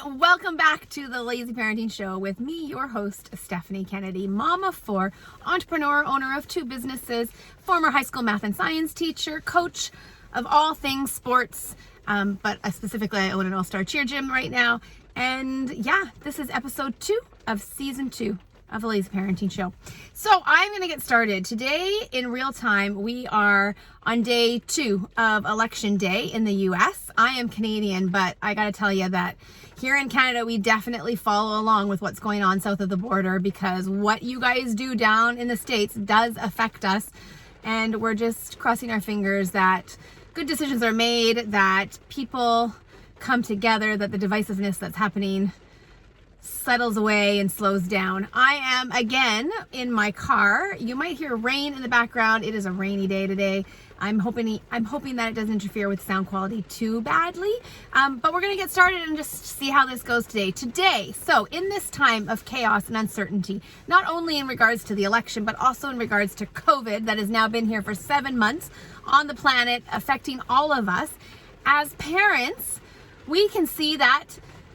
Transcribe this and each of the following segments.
everyone. Welcome back to the Lazy Parenting Show with me, your host, Stephanie Kennedy, mom of 4, entrepreneur, owner of 2 businesses, former high school math and science teacher, coach of all things sports, but specifically I own an all-star cheer gym right now. And yeah, this is episode 2 of season 2 of the Lazy Parenting Show. So I'm going to get started. Today in real time, we are on day 2 of election day in the US. I am Canadian, but I got to tell you that here in Canada, we definitely follow along with what's going on south of the border, because what you guys do down in the States does affect us. And we're just crossing our fingers that good decisions are made, that people come together, that the divisiveness that's happening settles away and slows down. I am again in my car. You might hear rain in the background. It is a rainy day today. I'm hoping that it doesn't interfere with sound quality too badly. But we're going to get started and just see how this goes today. So in this time of chaos and uncertainty, not only in regards to the election, but also in regards to COVID that has now been here for 7 months on the planet, affecting all of us, as parents, we can see that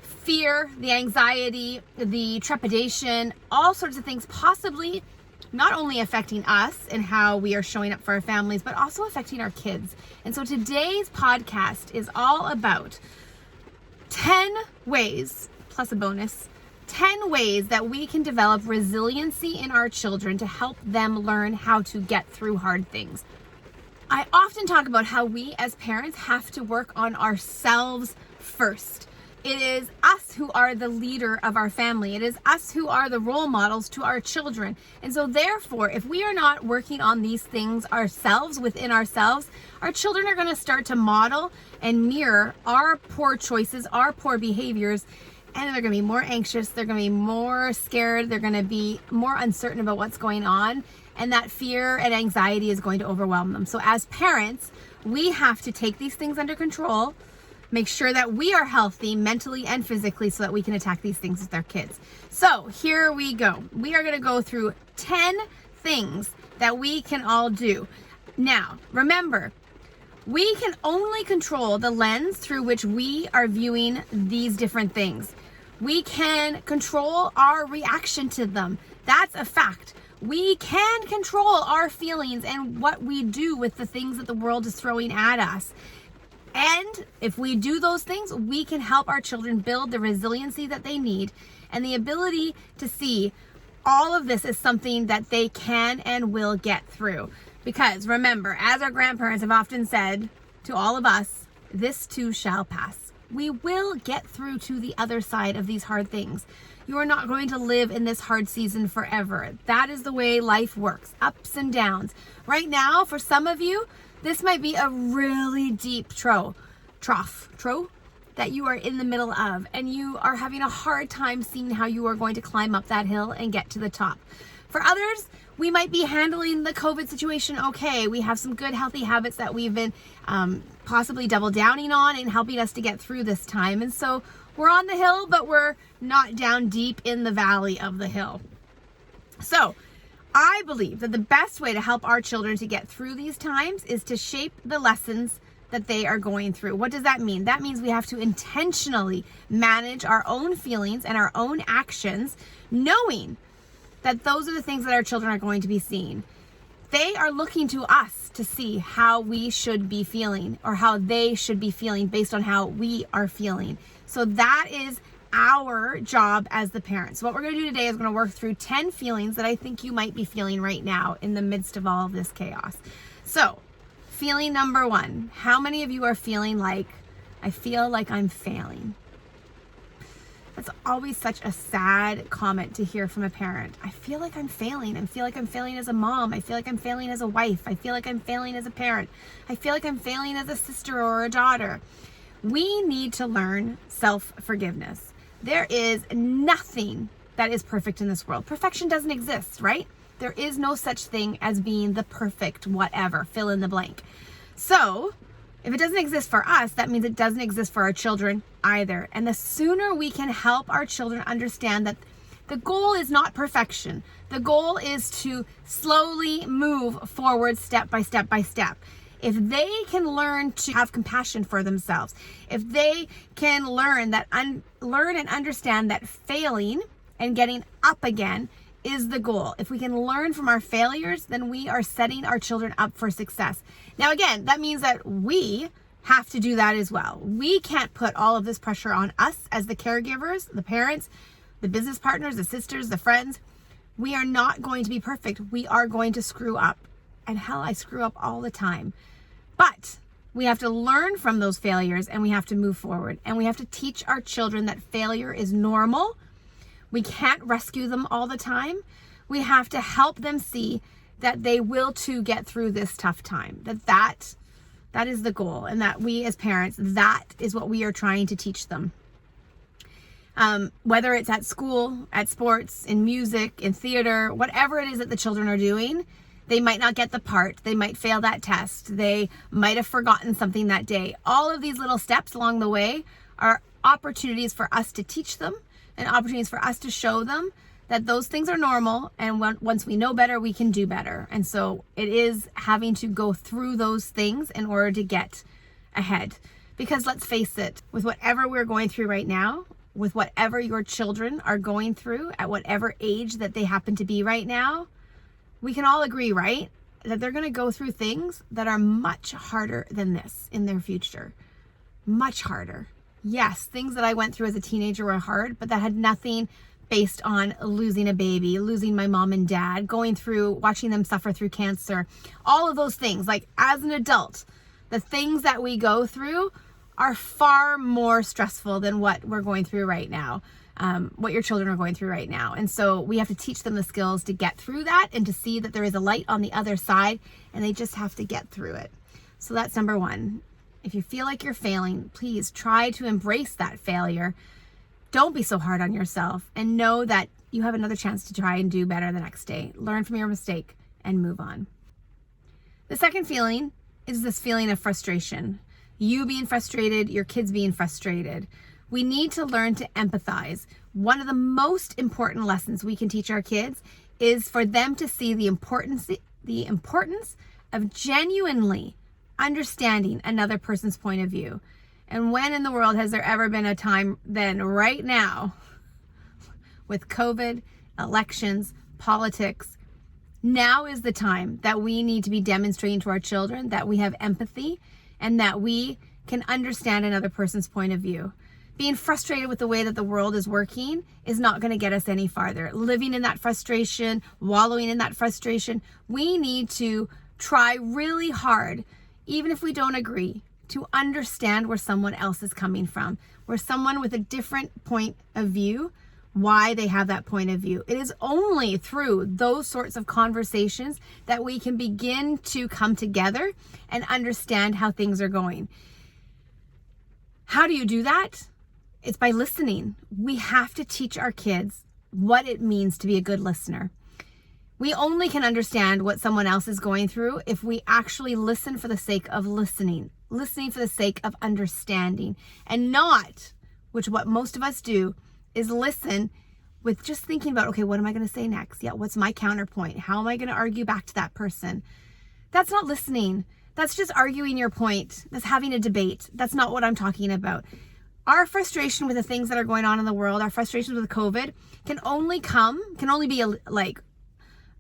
fear, the anxiety, the trepidation, all sorts of things possibly not only affecting us and how we are showing up for our families, but also affecting our kids. And so today's podcast is all about 10 ways, plus a bonus, 10 ways that we can develop resiliency in our children to help them learn how to get through hard things. I often talk about how we as parents have to work on ourselves first. It is us who are the leader of our family. It is us who are the role models to our children. And so therefore, if we are not working on these things ourselves, within ourselves, our children are going to start to model and mirror our poor choices, our poor behaviors, and they're going to be more anxious. They're going to be more scared. They're going to be more uncertain about what's going on. And that fear and anxiety is going to overwhelm them. So as parents, we have to take these things under control, make sure that we are healthy mentally and physically so that we can attack these things with our kids. So here we go. We are going to go through 10 things that we can all do. Now, remember, we can only control the lens through which we are viewing these different things. We can control our reaction to them. That's a fact. We can control our feelings and what we do with the things that the world is throwing at us. And if we do those things, we can help our children build the resiliency that they need and the ability to see all of this as something that they can and will get through. Because remember, as our grandparents have often said to all of us, this too shall pass. We will get through to the other side of these hard things. You are not going to live in this hard season forever. That is the way life works, ups and downs. Right now, for some of you, this might be a really deep trough that you are in the middle of, and you are having a hard time seeing how you are going to climb up that hill and get to the top. For others, we might be handling the COVID situation okay. We have some good, healthy habits that we've been possibly double downing on and helping us to get through this time. And so we're on the hill, but we're not down deep in the valley of the hill. So I believe that the best way to help our children to get through these times is to shape the lessons that they are going through. What does that mean? That means we have to intentionally manage our own feelings and our own actions, knowing that those are the things that our children are going to be seeing. They are looking to us to see how we should be feeling or how they should be feeling based on how we are feeling. So that is our job as the parents. So what we're going to do today is we're going to work through 10 feelings that I think you might be feeling right now in the midst of all of this chaos. So, feeling number 1. How many of you are feeling like, I feel like I'm failing? That's always such a sad comment to hear from a parent. I feel like I'm failing. I feel like I'm failing as a mom. I feel like I'm failing as a wife. I feel like I'm failing as a parent. I feel like I'm failing as a sister or a daughter. We need to learn self-forgiveness. There is nothing that is perfect in this world. Perfection doesn't exist, right? There is no such thing as being the perfect whatever, fill in the blank. So if it doesn't exist for us, that means it doesn't exist for our children either. And the sooner we can help our children understand that the goal is not perfection. The goal is to slowly move forward step by step by step. if they can learn to have compassion for themselves, if they can learn learn and understand that failing and getting up again is the goal. If we can learn from our failures, then we are setting our children up for success. Now, again, that means that we have to do that as well. We can't put all of this pressure on us as the caregivers, the parents, the business partners, the sisters, the friends. We are not going to be perfect. We are going to screw up. And hell, I screw up all the time. But we have to learn from those failures and we have to move forward. And we have to teach our children that failure is normal. We can't rescue them all the time. We have to help them see that they will too get through this tough time. That is the goal. And that we as parents, that is what we are trying to teach them. Whether it's at school, at sports, in music, in theater, whatever it is that the children are doing, they might not get the part. They might fail that test. They might have forgotten something that day. All of these little steps along the way are opportunities for us to teach them and opportunities for us to show them that those things are normal. And once we know better, we can do better. And so it is having to go through those things in order to get ahead. Because let's face it, with whatever we're going through right now, with whatever your children are going through at whatever age that they happen to be right now, we can all agree, right, that they're going to go through things that are much harder than this in their future. Much harder. Yes, things that I went through as a teenager were hard, but that had nothing based on losing a baby, losing my mom and dad, going through, watching them suffer through cancer, all of those things. Like, as an adult, the things that we go through are far more stressful than what we're going through right now, what your children are going through right now. And so we have to teach them the skills to get through that and to see that there is a light on the other side, and they just have to get through it. So that's number one. If you feel like you're failing, please try to embrace that failure. Don't be so hard on yourself, and know that you have another chance to try and do better the next day. Learn from your mistake and move on. The second feeling is this feeling of frustration. You being frustrated, your kids being frustrated. We need to learn to empathize. One of the most important lessons we can teach our kids is for them to see the importance of genuinely understanding another person's point of view. And when in the world has there ever been a time than right now, with COVID, elections, politics? Now is the time that we need to be demonstrating to our children that we have empathy and that we can understand another person's point of view. Being frustrated with the way that the world is working is not going to get us any farther. Living in that frustration, wallowing in that frustration, we need to try really hard, even if we don't agree, to understand where someone else is coming from, where someone with a different point of view, why they have that point of view. It is only through those sorts of conversations that we can begin to come together and understand how things are going. How do you do that? It's by listening. We have to teach our kids what it means to be a good listener. We only can understand what someone else is going through if we actually listen for the sake of listening for the sake of understanding, and not, which what most of us do, is listen with just thinking about, okay, what am I going to say next? Yeah, what's my counterpoint? How am I going to argue back to that person? That's not listening. That's just arguing your point. That's having a debate. That's not what I'm talking about. Our frustration with the things that are going on in the world, our frustrations with COVID can only be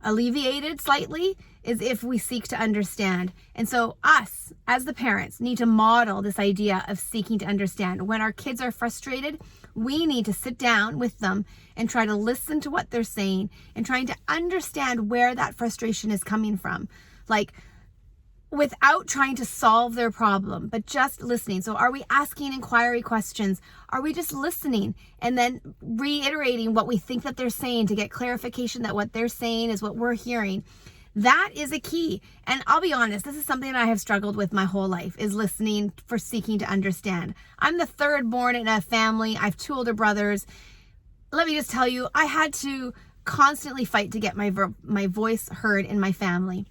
alleviated slightly is if we seek to understand. And so us, as the parents, need to model this idea of seeking to understand. When our kids are frustrated, we need to sit down with them and try to listen to what they're saying and trying to understand where that frustration is coming from. Like, without trying to solve their problem, but just listening. So are we asking inquiry questions? Are we just listening and then reiterating what we think that they're saying to get clarification that what they're saying is what we're hearing? That is a key. And I'll be honest, this is something that I have struggled with my whole life, is listening for seeking to understand. I'm the third born in a family. I have 2 older brothers. Let me just tell you, I had to constantly fight to get my voice heard in my family.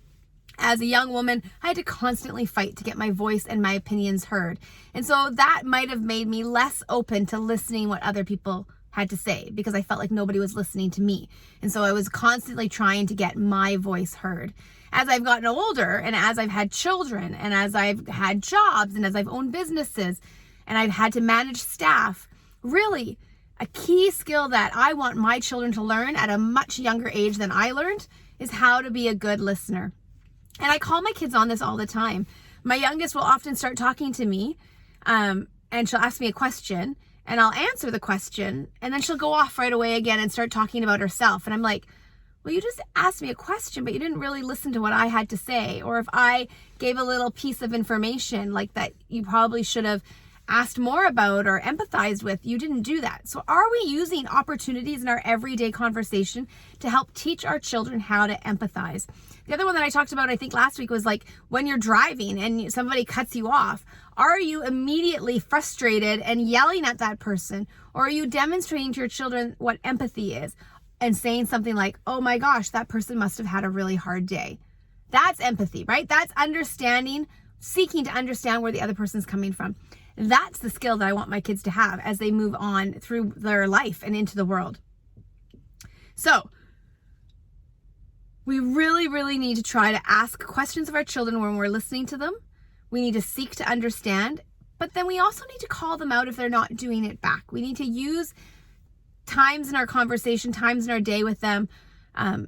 As a young woman, I had to constantly fight to get my voice and my opinions heard. And so that might have made me less open to listening what other people had to say, because I felt like nobody was listening to me. And so I was constantly trying to get my voice heard. As I've gotten older, and as I've had children, and as I've had jobs, and as I've owned businesses, and I've had to manage staff, really a key skill that I want my children to learn at a much younger age than I learned is how to be a good listener. And I call my kids on this all the time. My youngest will often start talking to me, and she'll ask me a question, and I'll answer the question, and then she'll go off right away again and start talking about herself. And I'm like, well, you just asked me a question, but you didn't really listen to what I had to say. Or if I gave a little piece of information like that you probably should have asked more about or empathized with, you didn't do that. So are we using opportunities in our everyday conversation to help teach our children how to empathize? The other one that I talked about, I think last week, was like when you're driving and somebody cuts you off, are you immediately frustrated and yelling at that person? Or are you demonstrating to your children what empathy is and saying something like, oh my gosh, that person must have had a really hard day? That's empathy, right? That's understanding, seeking to understand where the other person's coming from. That's the skill that I want my kids to have as they move on through their life and into the world. So we really, really need to try to ask questions of our children when we're listening to them. We need to seek to understand, but then we also need to call them out if they're not doing it back. We need to use times in our conversation, times in our day with them,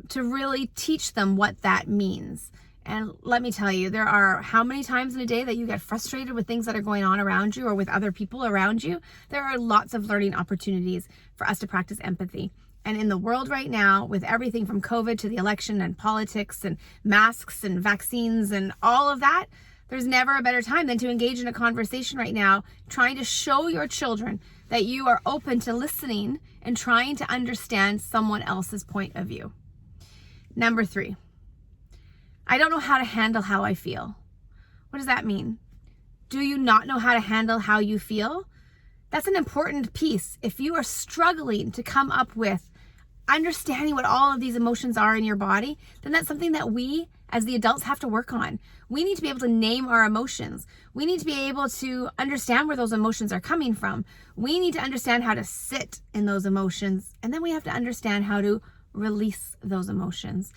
to really teach them what that means. And let me tell you, there are how many times in a day that you get frustrated with things that are going on around you or with other people around you? There are lots of learning opportunities for us to practice empathy. And in the world right now, with everything from COVID to the election and politics and masks and vaccines and all of that, there's never a better time than to engage in a conversation right now, trying to show your children that you are open to listening and trying to understand someone else's point of view. Number 3, I don't know how to handle how I feel. What does that mean? Do you not know how to handle how you feel? That's an important piece. If you are struggling to come up with understanding what all of these emotions are in your body, then that's something that we as the adults have to work on. We need to be able to name our emotions. We need to be able to understand where those emotions are coming from. We need to understand how to sit in those emotions. And then we have to understand how to release those emotions.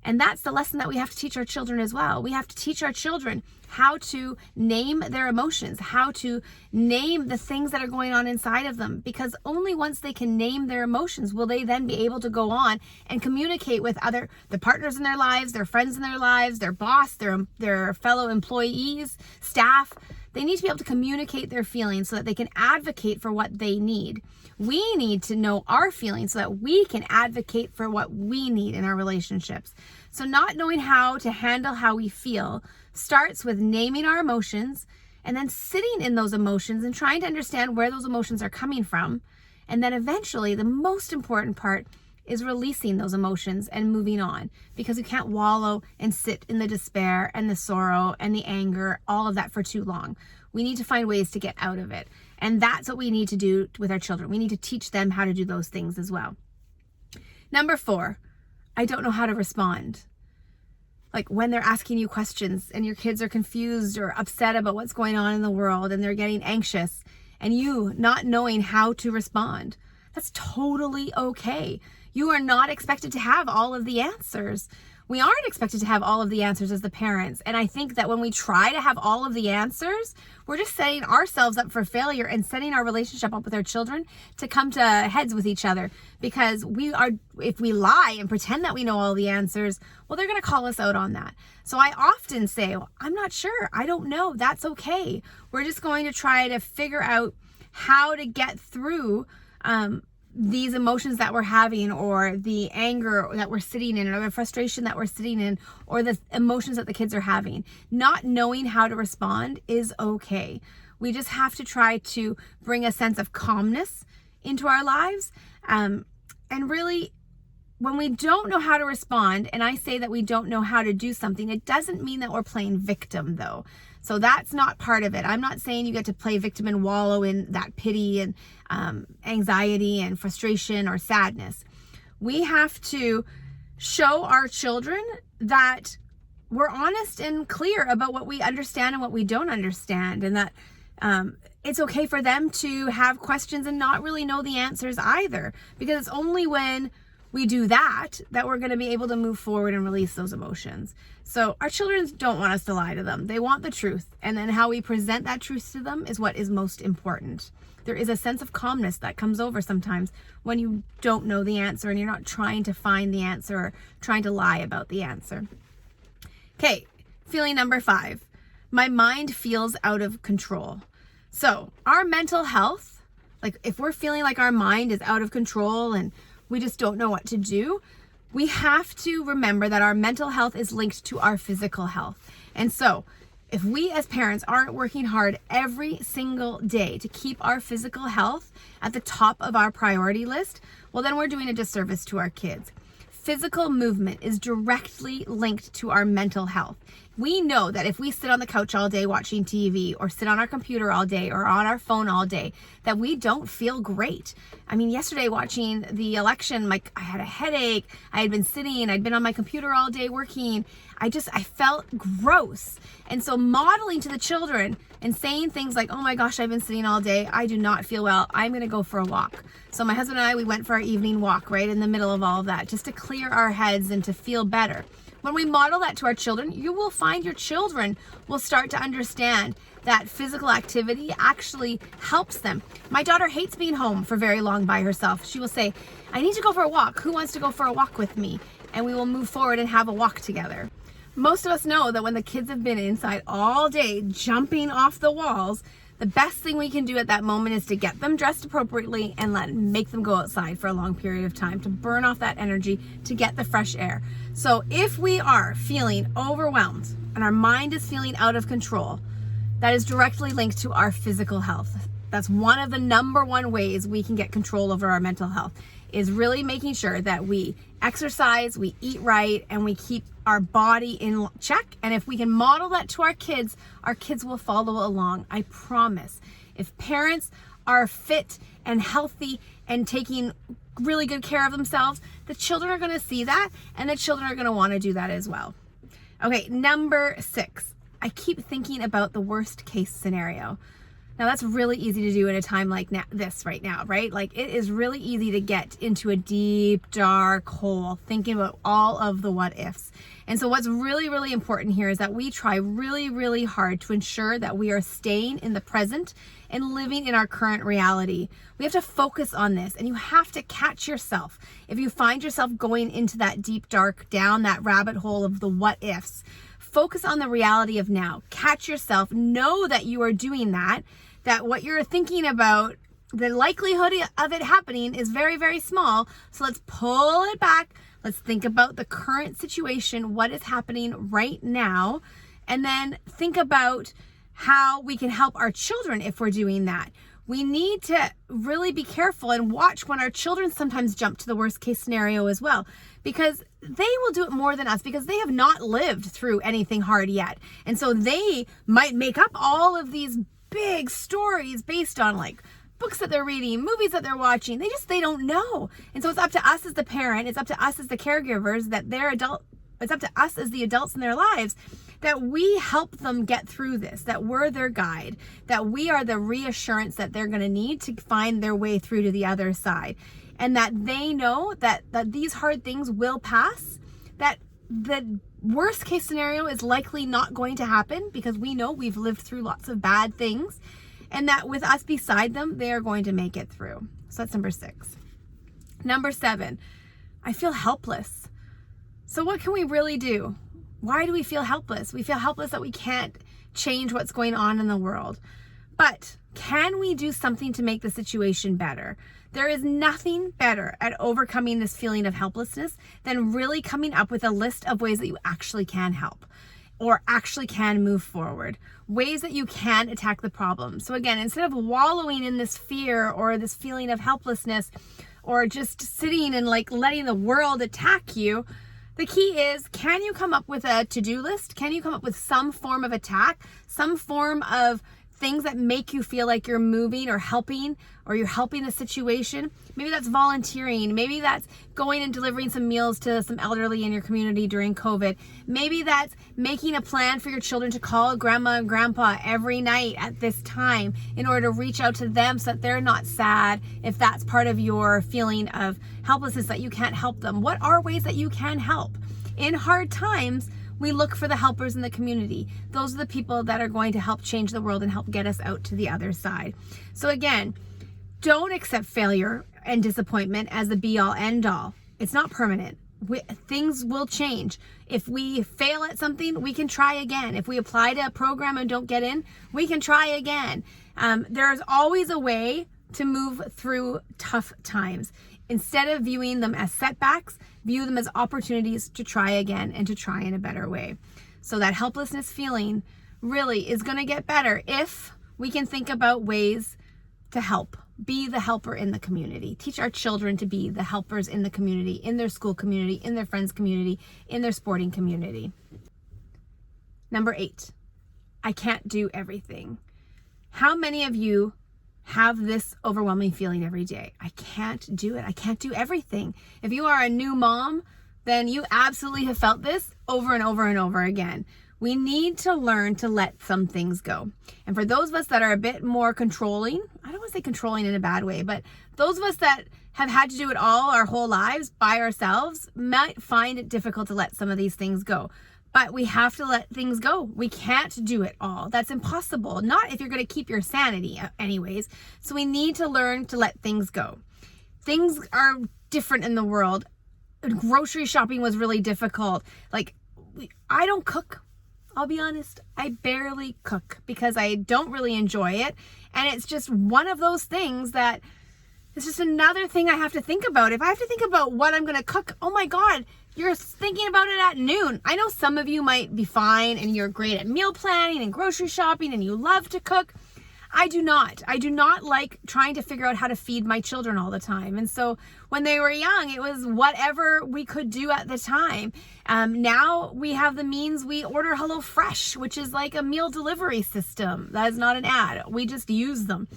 And that's the lesson that we have to teach our children as well. We have to teach our children how to name their emotions, how to name the things that are going on inside of them, because only once they can name their emotions will they then be able to go on and communicate with the partners in their lives, their friends in their lives, their boss, their fellow employees, staff. They need to be able to communicate their feelings so that they can advocate for what they need. We need to know our feelings so that we can advocate for what we need in our relationships. So not knowing how to handle how we feel starts with naming our emotions and then sitting in those emotions and trying to understand where those emotions are coming from. And then eventually, the most important part is releasing those emotions and moving on, because you can't wallow and sit in the despair and the sorrow and the anger, all of that for too long. We need to find ways to get out of it. And that's what we need to do with our children. We need to teach them how to do those things as well. Number 4, I don't know how to respond. Like when they're asking you questions and your kids are confused or upset about what's going on in the world and they're getting anxious and you not knowing how to respond. That's totally okay. You are not expected to have all of the answers. We aren't expected to have all of the answers as the parents. And I think that when we try to have all of the answers, we're just setting ourselves up for failure and setting our relationship up with our children to come to heads with each other. Because if we lie and pretend that we know all the answers, well, they're going to call us out on that. So I often say, well, I'm not sure. I don't know. That's okay. We're just going to try to figure out how to get through these emotions that we're having, or the anger that we're sitting in, or the frustration that we're sitting in, or the emotions that the kids are having. Not knowing how to respond is okay. We just have to try to bring a sense of calmness into our lives. And really, when we don't know how to respond, and I say that we don't know how to do something, it doesn't mean that we're playing victim though. So that's not part of it. I'm not saying you get to play victim and wallow in that pity and anxiety and frustration or sadness. We have to show our children that we're honest and clear about what we understand and what we don't understand, and that it's okay for them to have questions and not really know the answers either, because it's only when we do that we're going to be able to move forward and release those emotions. So our children don't want us to lie to them. They want the truth. And then how we present that truth to them is what is most important. There is a sense of calmness that comes over sometimes when you don't know the answer and you're not trying to find the answer or trying to lie about the answer. Okay, feeling number 5. My mind feels out of control. So our mental health, like if we're feeling like our mind is out of control and we just don't know what to do, we have to remember that our mental health is linked to our physical health. And so if we as parents aren't working hard every single day to keep our physical health at the top of our priority list, well, then we're doing a disservice to our kids. Physical movement is directly linked to our mental health. We know that if we sit on the couch all day watching TV or sit on our computer all day or on our phone all day, that we don't feel great. I mean, yesterday watching the election, like I had a headache. I had been sitting, I'd been on my computer all day working. I felt gross. And so modeling to the children and saying things like, oh my gosh, I've been sitting all day. I do not feel well. I'm going to go for a walk. So my husband and I, we went for our evening walk right in the middle of all of that, just to clear our heads and to feel better. When we model that to our children, you will find your children will start to understand that physical activity actually helps them. My daughter hates being home for very long by herself. She will say, I need to go for a walk. Who wants to go for a walk with me? And we will move forward and have a walk together. Most of us know that when the kids have been inside all day jumping off the walls, the best thing we can do at that moment is to get them dressed appropriately and make them go outside for a long period of time to burn off that energy, to get the fresh air. So if we are feeling overwhelmed and our mind is feeling out of control, that is directly linked to our physical health. That's one of the number one ways we can get control over our mental health, is really making sure that we exercise, we eat right, and we keep our body in check. And if we can model that to our kids will follow along. I promise. If parents are fit and healthy and taking really good care of themselves, the children are going to see that, and the children are going to want to do that as well. Okay, number 6. I keep thinking about the worst case scenario. Now that's really easy to do in a time like this right now, right? Like it is really easy to get into a deep, dark hole thinking about all of the what ifs. And so what's really, really important here is that we try really, really hard to ensure that we are staying in the present and living in our current reality. We have to focus on this, and you have to catch yourself. If you find yourself going into that deep, dark, down that rabbit hole of the what ifs, focus on the reality of now. Catch yourself. Know that you are doing that what you're thinking about, the likelihood of it happening is very, very small. So let's pull it back. Let's think about the current situation, what is happening right now, and then think about how we can help our children if we're doing that. We need to really be careful and watch when our children sometimes jump to the worst case scenario as well, because they will do it more than us, because they have not lived through anything hard yet. And so they might make up all of these big stories based on like books that they're reading, movies that they're watching. They don't know. And so it's up to us as the parent, it's up to us as the caregivers, it's up to us as the adults in their lives, that we help them get through this, that we're their guide, that we are the reassurance that they're going to need to find their way through to the other side. And that they know that these hard things will pass, that the worst case scenario is likely not going to happen, because we know we've lived through lots of bad things, and that with us beside them, they are going to make it through. So that's number 6. Number 7, I feel helpless. So what can we really do? Why do we feel helpless? We feel helpless that we can't change what's going on in the world. But can we do something to make the situation better? There is nothing better at overcoming this feeling of helplessness than really coming up with a list of ways that you actually can help or actually can move forward, ways that you can attack the problem. So again, instead of wallowing in this fear or this feeling of helplessness or just sitting and like letting the world attack you, the key is, can you come up with a to-do list? Can you come up with some form of attack, some form of things that make you feel like you're moving or helping, or you're helping the situation. Maybe that's volunteering. Maybe that's going and delivering some meals to some elderly in your community during COVID. Maybe that's making a plan for your children to call grandma and grandpa every night at this time in order to reach out to them so that they're not sad if that's part of your feeling of helplessness, that you can't help them. What are ways that you can help? In hard times, we look for the helpers in the community. Those are the people that are going to help change the world and help get us out to the other side. So again, don't accept failure and disappointment as the be all end all. It's not permanent. Things will change. If we fail at something, we can try again. If we apply to a program and don't get in, we can try again. There's always a way to move through tough times. Instead of viewing them as setbacks, view them as opportunities to try again and to try in a better way. So that helplessness feeling really is going to get better if we can think about ways to help. Be the helper in the community. Teach our children to be the helpers in the community, in their school community, in their friends' community, in their sporting community. Number 8, I can't do everything. How many of you have this overwhelming feeling every day? I can't do it. I can't do everything. If you are a new mom, then you absolutely have felt this over and over and over again. We need to learn to let some things go. And for those of us that are a bit more controlling, I don't want to say controlling in a bad way, but those of us that have had to do it all our whole lives by ourselves might find it difficult to let some of these things go. But we have to let things go. We can't do it all. That's impossible. Not if you're going to keep your sanity anyways. So we need to learn to let things go. Things are different in the world. Grocery shopping was really difficult. I don't cook. I'll be honest. I barely cook because I don't really enjoy it. And it's just one of those things that it's just another thing I have to think about. If I have to think about what I'm going to cook, oh my God, you're thinking about it at noon. I know some of you might be fine and you're great at meal planning and grocery shopping and you love to cook. I do not. I do not like trying to figure out how to feed my children all the time. And so when they were young, it was whatever we could do at the time. Now we have the means. We order HelloFresh, which is like a meal delivery system. That is not an ad. We just use them.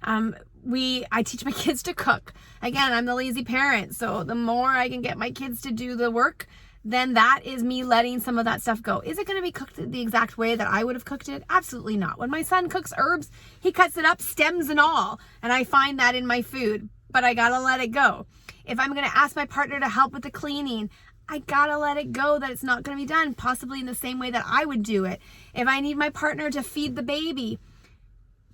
I teach my kids to cook. Again, I'm the lazy parent. So the more I can get my kids to do the work, then that is me letting some of that stuff go. Is it going to be cooked the exact way that I would have cooked it? Absolutely not. When my son cooks herbs, he cuts it up, stems and all, and I find that in my food, but I got to let it go. If I'm going to ask my partner to help with the cleaning, I got to let it go that it's not going to be done possibly in the same way that I would do it. If I need my partner to feed the baby,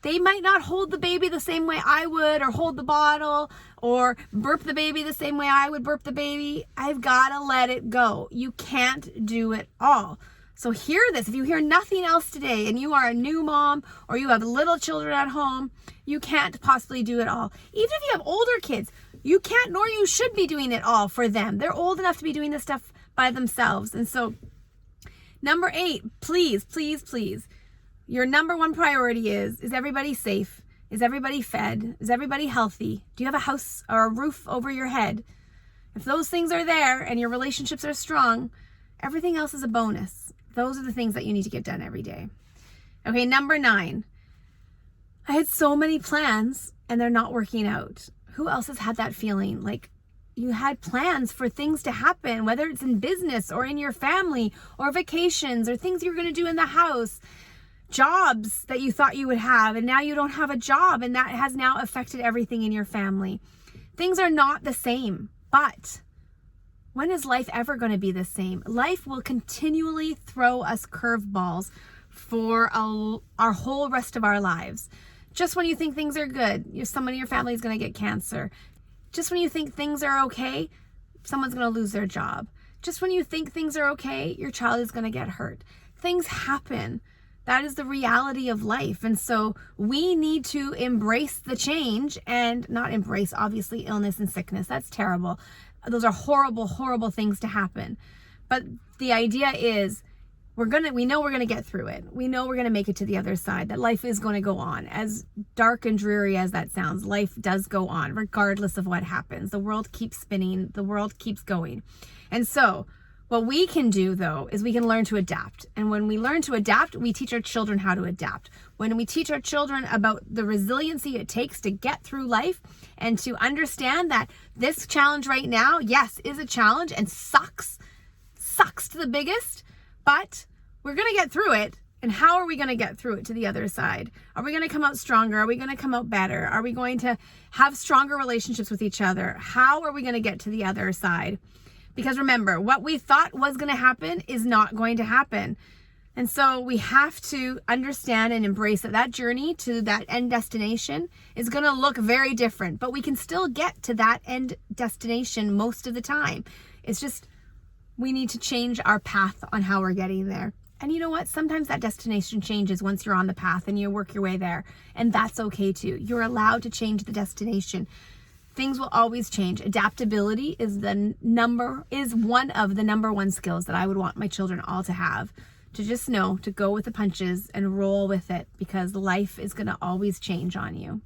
they might not hold the baby the same way I would, or hold the bottle, or burp the baby the same way I would burp the baby. I've got to let it go. You can't do it all. So hear this. If you hear nothing else today and you are a new mom or you have little children at home, you can't possibly do it all. Even if you have older kids, you can't nor you should be doing it all for them. They're old enough to be doing this stuff by themselves. And so number 8, please, please, please. Your number one priority is everybody safe? Is everybody fed? Is everybody healthy? Do you have a house or a roof over your head? If those things are there and your relationships are strong, everything else is a bonus. Those are the things that you need to get done every day. Okay, number 9. I had so many plans and they're not working out. Who else has had that feeling? Like you had plans for things to happen, whether it's in business or in your family or vacations or things you're going to do in the house. Jobs that you thought you would have, and now you don't have a job, and that has now affected everything in your family. Things are not the same, but when is life ever going to be the same? Life will continually throw us curveballs for our whole rest of our lives. Just when you think things are good, someone in your family is going to get cancer. Just when you think things are okay, someone's going to lose their job. Just when you think things are okay, your child is going to get hurt. Things happen. That is the reality of life. And so we need to embrace the change and not embrace, obviously, illness and sickness. That's terrible. Those are horrible, horrible things to happen. But the idea is we know we're going to get through it. We know we're going to make it to the other side, that life is going to go on. As dark and dreary as that sounds, life does go on regardless of what happens. The world keeps spinning. The world keeps going. And so What we can do, though, is we can learn to adapt. And when we learn to adapt, we teach our children how to adapt. When we teach our children about the resiliency it takes to get through life and to understand that this challenge right now, yes, is a challenge and sucks to the biggest, but we're going to get through it. And how are we going to get through it to the other side? Are we going to come out stronger? Are we going to come out better? Are we going to have stronger relationships with each other? How are we going to get to the other side? Because remember, what we thought was going to happen is not going to happen. And so we have to understand and embrace that that journey to that end destination is going to look very different, but we can still get to that end destination most of the time. It's just, we need to change our path on how we're getting there. And you know what? Sometimes that destination changes once you're on the path and you work your way there. And that's okay too. You're allowed to change the destination. Things will always change. Adaptability is one of the number one skills that I would want my children all to have. To just know to go with the punches and roll with it, because life is going to always change on you.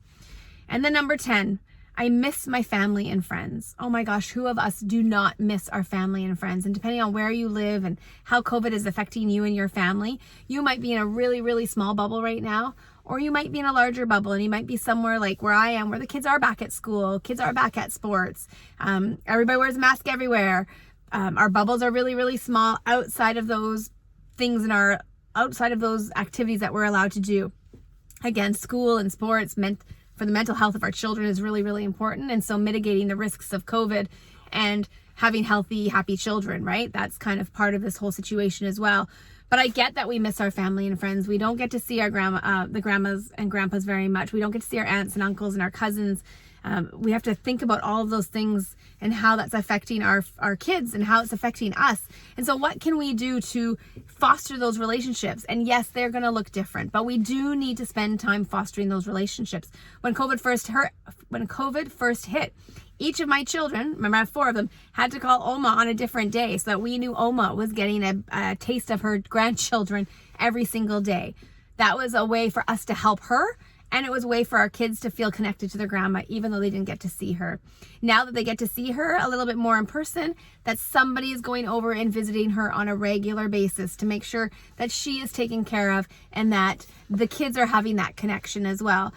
And then number 10, I miss my family and friends. Oh my gosh, who of us do not miss our family and friends? And depending on where you live and how COVID is affecting you and your family, you might be in a really, really small bubble right now, or you might be in a larger bubble, and you might be somewhere like where I am, where the kids are back at school, kids are back at sports. Everybody wears a mask everywhere. Our bubbles are really, really small outside of those things outside of those activities that we're allowed to do. Again, school and sports meant for the mental health of our children is really, really important. And so mitigating the risks of COVID and having healthy, happy children, right? That's kind of part of this whole situation as well. But I get that we miss our family and friends. We don't get to see our the grandmas and grandpas very much. We don't get to see our aunts and uncles and our cousins. We have to think about all of those things and how that's affecting our kids and how it's affecting us. And so what can we do to foster those relationships? And yes, they're going to look different, but we do need to spend time fostering those relationships. When COVID first hit, each of my children, remember I have 4 of them, had to call Oma on a different day so that we knew Oma was getting a taste of her grandchildren every single day. That was a way for us to help her. And it was a way for our kids to feel connected to their grandma, even though they didn't get to see her. Now that they get to see her a little bit more in person, that somebody is going over and visiting her on a regular basis to make sure that she is taken care of and that the kids are having that connection as well.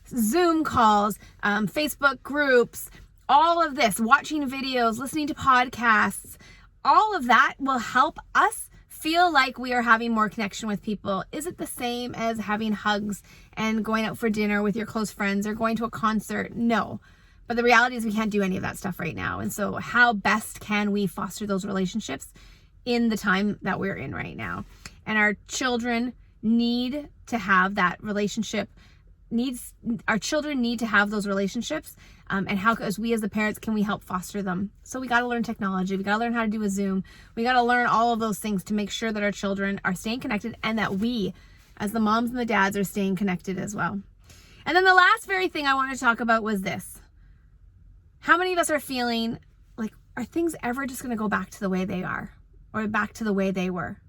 Zoom calls, Facebook groups, all of this, watching videos, listening to podcasts, all of that will help us feel like we are having more connection with people. Is it the same as having hugs and going out for dinner with your close friends or going to a concert? No. But the reality is we can't do any of that stuff right now. And so how best can we foster those relationships in the time that we're in right now? And our children need to have that relationship. Our children need to have those relationships. And how, as we as the parents, can we help foster them? So we got to learn technology. We got to learn how to do a Zoom. We got to learn all of those things to make sure that our children are staying connected and that we, as the moms and the dads, are staying connected as well. And then the last very thing I wanted to talk about was this. How many of us are feeling like, are things ever just going to go back to the way they are or back to the way they were?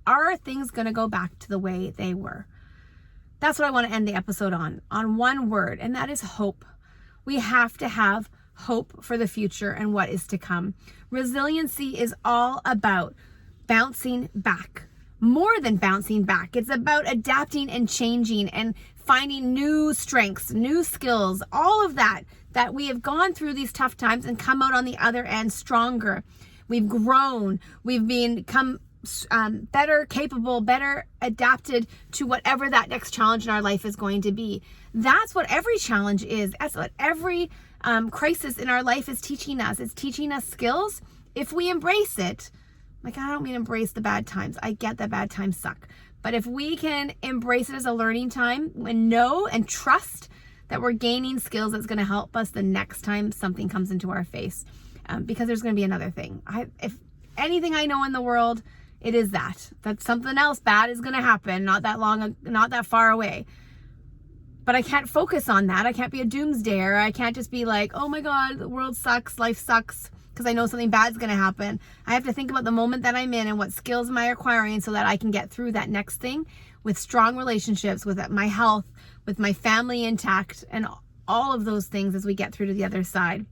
Are things going to go back to the way they were? That's what I want to end the episode on one word, and that is hope. We have to have hope for the future and what is to come. Resiliency is all about bouncing back. More than bouncing back, it's about adapting and changing and finding new strengths, new skills, all of that we have gone through these tough times and come out on the other end stronger. We've grown, we've become better capable, better adapted to whatever that next challenge in our life is going to be. That's what every challenge is. That's what every crisis in our life is teaching us. It's teaching us skills. If we embrace it, like, I don't mean embrace the bad times. I get that bad times suck. But if we can embrace it as a learning time and know and trust that we're gaining skills that's going to help us the next time something comes into our face, because there's going to be another thing. If anything I know in the world, it is that something else bad is going to happen, not that far away. But I can't focus on that. I can't be a doomsdayer. I can't just be like, oh my God, the world sucks, life sucks, because I know something bad's going to happen. I have to think about the moment that I'm in and what skills am I acquiring so that I can get through that next thing with strong relationships, with my health, with my family intact, and all of those things as we get through to the other side.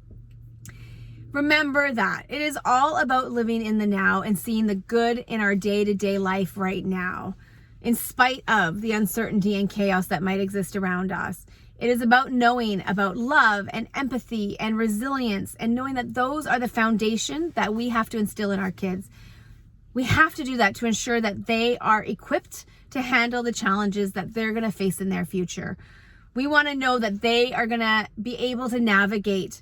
Remember that it is all about living in the now and seeing the good in our day-to-day life right now, in spite of the uncertainty and chaos that might exist around us. It is about knowing about love and empathy and resilience, and knowing that those are the foundation that we have to instill in our kids. We have to do that to ensure that they are equipped to handle the challenges that they're going to face in their future. We want to know that they are going to be able to navigate,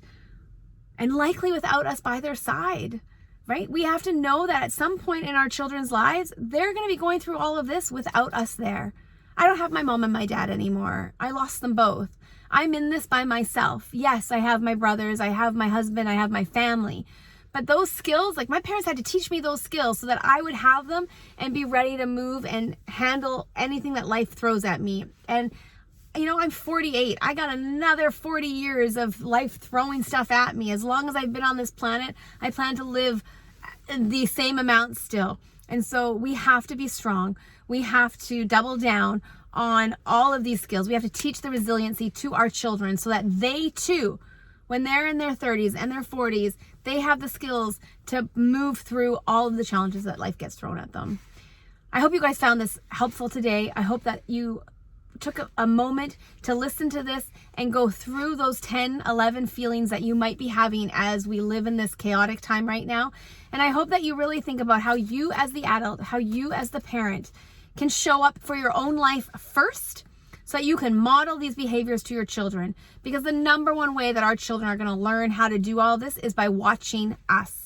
and likely without us by their side, right? We have to know that at some point in our children's lives, they're going to be going through all of this without us there. I don't have my mom and my dad anymore. I lost them both. I'm in this by myself. Yes, I have my brothers, I have my husband, I have my family. But those skills, like my parents had to teach me those skills so that I would have them and be ready to move and handle anything that life throws at me. And I'm 48. I got another 40 years of life throwing stuff at me. As long as I've been on this planet, I plan to live the same amount still. And so we have to be strong. We have to double down on all of these skills. We have to teach the resiliency to our children so that they too, when they're in their 30s and their 40s, they have the skills to move through all of the challenges that life gets thrown at them. I hope you guys found this helpful today. I hope that you took a moment to listen to this and go through those 10, 11 feelings that you might be having as we live in this chaotic time right now. And I hope that you really think about how you as the adult, how you as the parent can show up for your own life first, so that you can model these behaviors to your children. Because the number one way that our children are going to learn how to do all this is by watching us.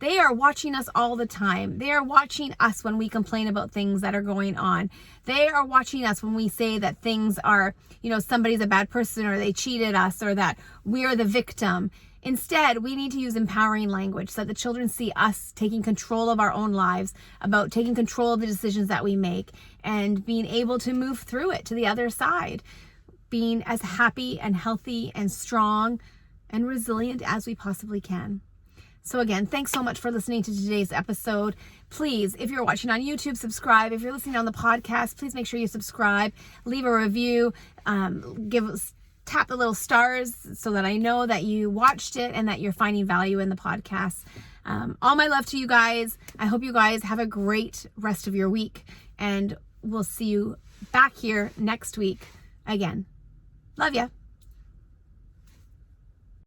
They are watching us all the time. They are watching us when we complain about things that are going on. They are watching us when we say that things are, somebody's a bad person, or they cheated us, or that we are the victim. Instead, we need to use empowering language so that the children see us taking control of our own lives, about taking control of the decisions that we make, and being able to move through it to the other side, being as happy and healthy and strong and resilient as we possibly can. So again, thanks so much for listening to today's episode. Please, if you're watching on YouTube, subscribe. If you're listening on the podcast, please make sure you subscribe, leave a review, tap the little stars so that I know that you watched it and that you're finding value in the podcast. All my love to you guys. I hope you guys have a great rest of your week, and we'll see you back here next week again. Love ya.